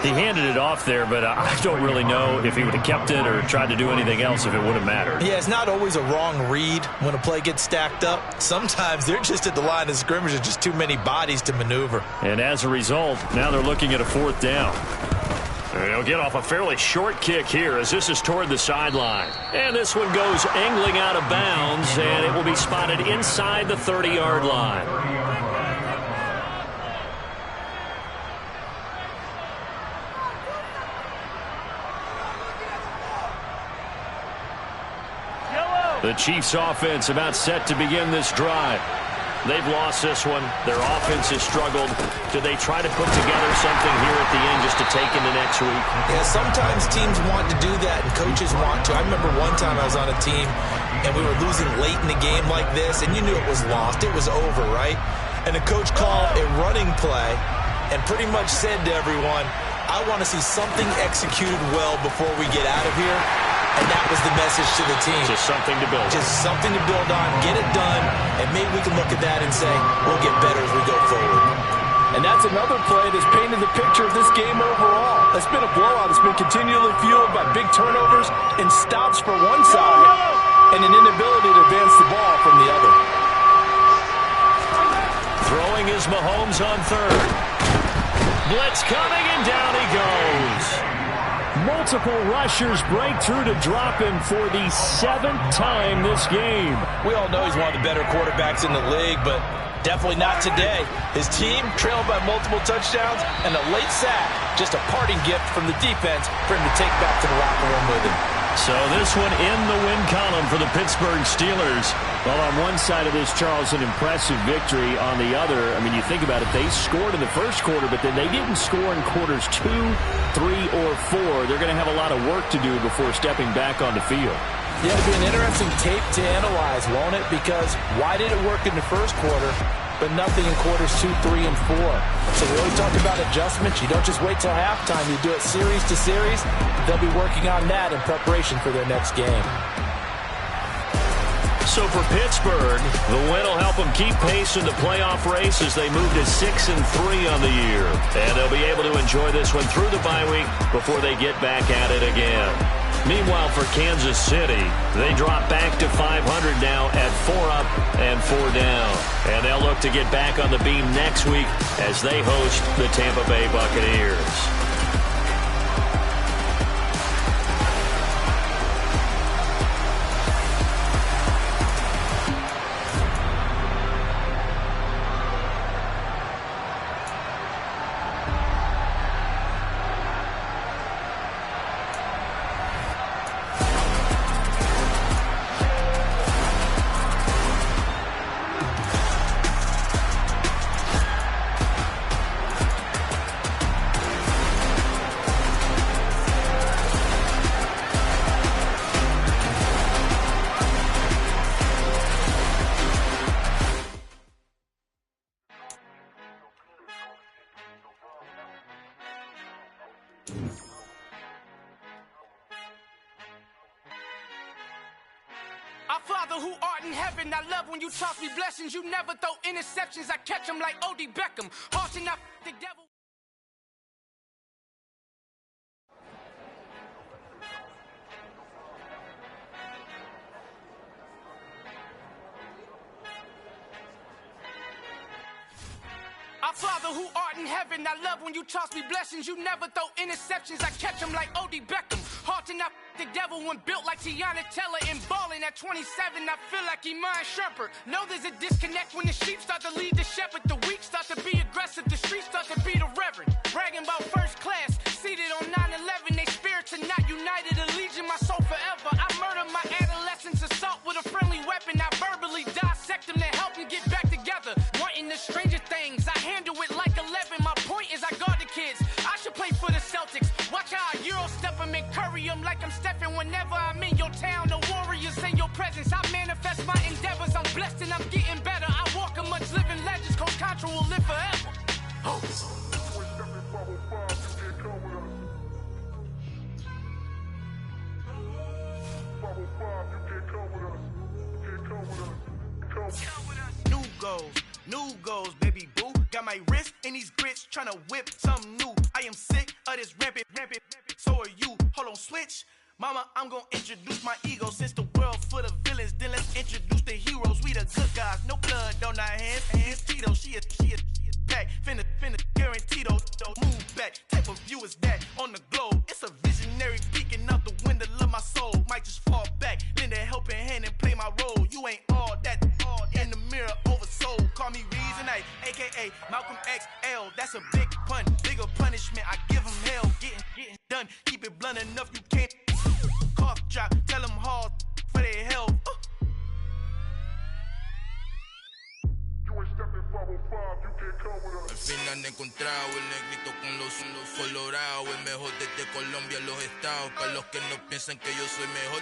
He handed it off there, but I don't really know if he would have kept it or tried to do anything else if it would have mattered. Yeah, it's not always a wrong read when a play gets stacked up. Sometimes they're just at the line of scrimmage. There's just too many bodies to maneuver. And as a result, now they're looking at a 4th down. And he'll get off a fairly short kick here as this is toward the sideline. And this one goes angling out of bounds, and it will be spotted inside the 30-yard line. The Chiefs offense about set to begin this drive. They've lost this one. Their offense has struggled. Do they try to put together something here at the end just to take into next week? Yeah, sometimes teams want to do that and coaches want to. I remember one time I was on a team and we were losing late in the game like this, and you knew it was lost. It was over, right? And the coach called a running play and pretty much said to everyone, I want to see something executed well before we get out of here. And that was the message to the team. Just something to build on. Just something to build on, get it done, and maybe we can look at that and say, we'll get better as we go forward. And that's another play that's painted the picture of this game overall. It's been a blowout. It's been continually fueled by big turnovers and stops for one side and an inability to advance the ball from the other. Throwing is Mahomes on 3rd. Blitz coming, and down he goes. Multiple rushers break through to drop him for the 7th time this game. We all know he's one of the better quarterbacks in the league, but definitely not today. His team trailed by multiple touchdowns and a late sack. Just a parting gift from the defense for him to take back to the locker room with him. So this one in the win column for the Pittsburgh Steelers. Well, on one side of this, Charles, an impressive victory. On the other, I mean, you think about it, they scored in the first quarter, but then they didn't score in quarters 2, 3, or 4. They're going to have a lot of work to do before stepping back on the field. Yeah, it'll be an interesting tape to analyze, won't it? Because why did it work in the first quarter, but nothing in quarters 2, 3, and 4? So we always talk about adjustments. You don't just wait till halftime. You do it series to series. They'll be working on that in preparation for their next game. So for Pittsburgh, the win will help them keep pace in the playoff race as they move to 6-3 on the year. And they'll be able to enjoy this one through the bye week before they get back at it again. Meanwhile, for Kansas City, they drop back to 500 now at 4 up and 4 down. And they'll look to get back on the beam next week as they host the Tampa Bay Buccaneers. Our Father who art in heaven, I love when you toss me blessings. You never throw interceptions, I catch them like O.D. Beckham. Harsh enough, the devil. Our Father who art in heaven, I love when you toss me blessings. You never throw interceptions, I catch them like O.D. Beckham. Hard enough, the devil when built like Tiana Teller and balling at 27, I feel like Iman Shumpert. Know there's a disconnect when the sheep start to lead the shepherd. The weak start to be aggressive, the streets start to be the reverend. Bragging about first class, seated on 9/11. They spirits are not united, a legion, my soul forever. I murder my adolescence, assault with a friendly weapon. I verbally dissect them to help them get back together. Wanting the stranger things, I handle it like 11. My point is I guard the kids. I should play for the Celtics. Watch how I Euro step them and curry them like I'm Stephen. Whenever I'm in your town, the Warriors in your presence. I manifest my endeavors. I'm blessed and I'm getting better. I walk amongst living legends. Coach Contra will live forever. Oh. New goals, baby boo. Got my wrist in these grits, tryna whip something new. I am sick of this rampant. So are you. Hold on, switch. Mama, I'm gonna introduce my ego. Since the world full of villains, then let's introduce the heroes. We the good guys, no blood on our hands. Hands Tito, she a back. Finna guarantee those move back. Type of view is that on the globe? It's a visionary peeking out the window of my soul. Might just fall back, lend a helping hand and play my role. You ain't all that in the mirror oversold. Call me Reason A, aka Malcolm XL. That's a big pun, bigger punishment. I give him hell, getting done. Keep it blunt enough, you can't cough drop. Tell them hard for their health. Al fin han encontrado el negrito con los colorados, el mejor desde Colombia a los estados. Para los que no piensan que yo soy mejor,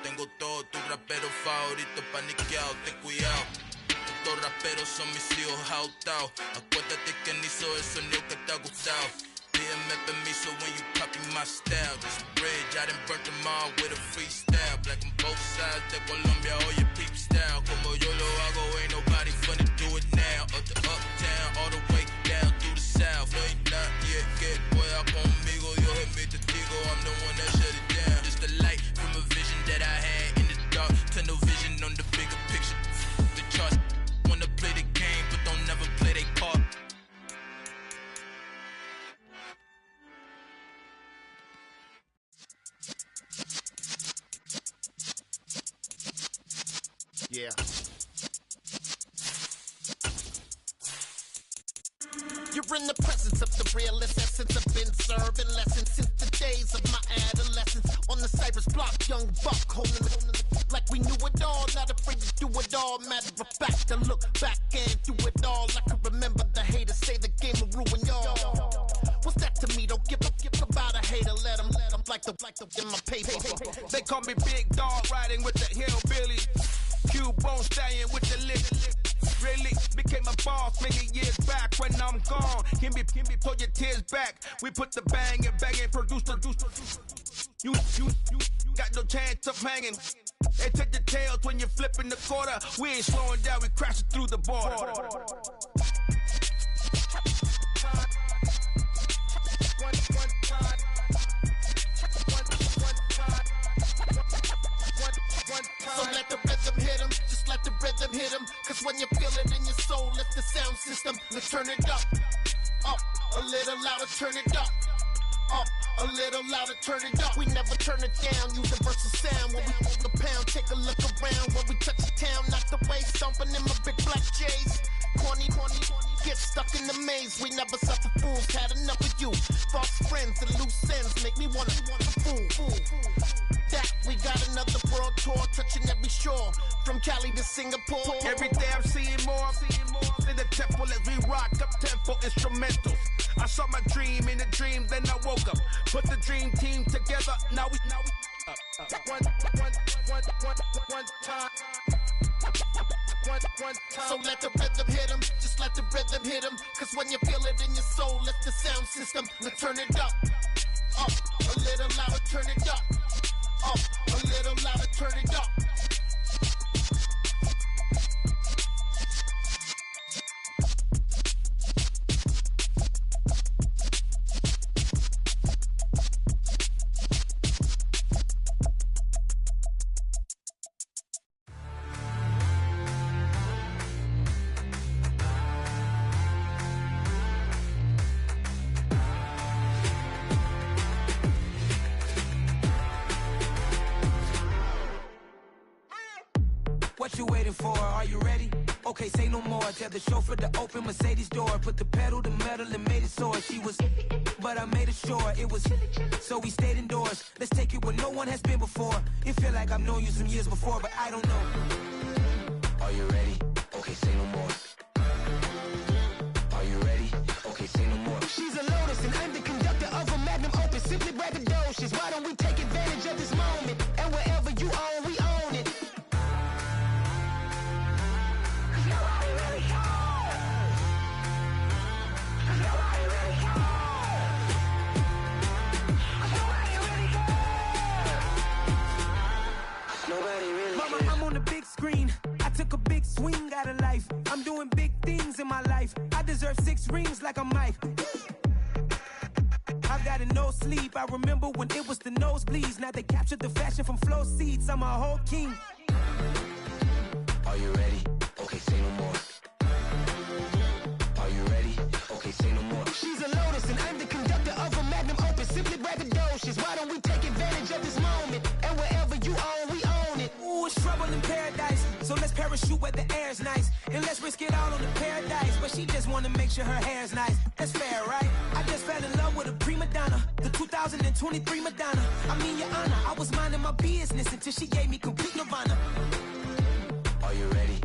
tengo todo, tus raperos favoritos paniqueados, ten cuidado. Estos raperos son mis hijos jautados. Acuérdate que ni hizo el sonido que te ha gustado. Pídeme permiso when you copy my style. This bridge, I done burnt them all with a freestyle. Black on both sides de Colombia, oye peep style. Como yo lo hago, ain't nobody funny do it now. Up to uptown, all the way down through the south. No hay nadie que pueda conmigo, Dios es mi testigo. I'm the one that shut it down. Just a light from a vision that I had in the dark. Tunnel vision on the bigger picture. The charts wanna play the game, but don't never play their part. Yeah. You're in the presence of the realest essence. I've been serving lessons since the days of my adolescence. On the Cypress block, young buck holding it like we knew it all. Not afraid to do it all. Matter of fact, to look back and do it all. I can remember the haters say the game will ruin y'all. What's that to me? Don't give about a hater. Let them like the in my paper. They call me Big Dog, riding with the hillbilly. Cubone stallion with the lip. Really became a boss many years back. When I'm gone, can be pull your tears back. We put the bang and produce. You got no chance of hanging. They take the tails when you're flipping the quarter. We ain't slowing down, we crashing through the border. little louder, turn it up. Up, a little louder, turn it up. We never turn it down, universal sound. When we on the pound, take a look around. When we touch the town, knock the way, stomping in my big black J's. Corny, get stuck in the maze. We never suffer fools, had enough of you. False friends and loose ends make me wanna fool. That we got another world tour, touching every shore, from Cali to Singapore. Every day I'm seeing more in the temple as we rock up tempo instrumentals. I saw my dream in a dream, then I woke up. Put the dream team together. Now we one time. So let the rhythm hit him, just let the rhythm hit him. Cause when you feel it in your soul, lift the sound system. Now turn it up, a little louder, turn it up, a little louder, turn it up. What you waiting for? Are you ready? Okay, say no more. Tell the chauffeur to open Mercedes door. Put the pedal to metal and made it soar. She was, but I made it sure it was. So we stayed indoors. Let's take it where no one has been before. It feel like I've known you some years before, but I don't know. Are you ready? Okay, say no more. Are you ready? Okay, say no more. She's a Lotus and I'm the conductor of a magnum opus. Simply braggadocious. Why don't we take advantage of this moment? And wherever you own, we own it. Mama, I'm on the big screen. I took a big swing out of life. I'm doing big things in my life. I deserve 6 rings like I'm Mike. I've got no sleep. I remember when it was the nosebleeds. Now they captured the fashion from flow seats. I'm a whole king. Are you ready? Okay, say no more. Are you ready? Okay, say no more. She's a Lotus and I'm the conductor of a magnum opus. Simply braggadocious. Why don't we take advantage of this moment? And wherever you own, we own it. Ooh, it's trouble in paradise. So let's parachute where the air's nice. And let's risk it all on the paradise. But she just wanna make sure her hair's nice. That's fair, right? I just fell in love with a prima donna. The 2023 Madonna. I mean, your honor, I was minding my business until she gave me complete nirvana. Are you ready?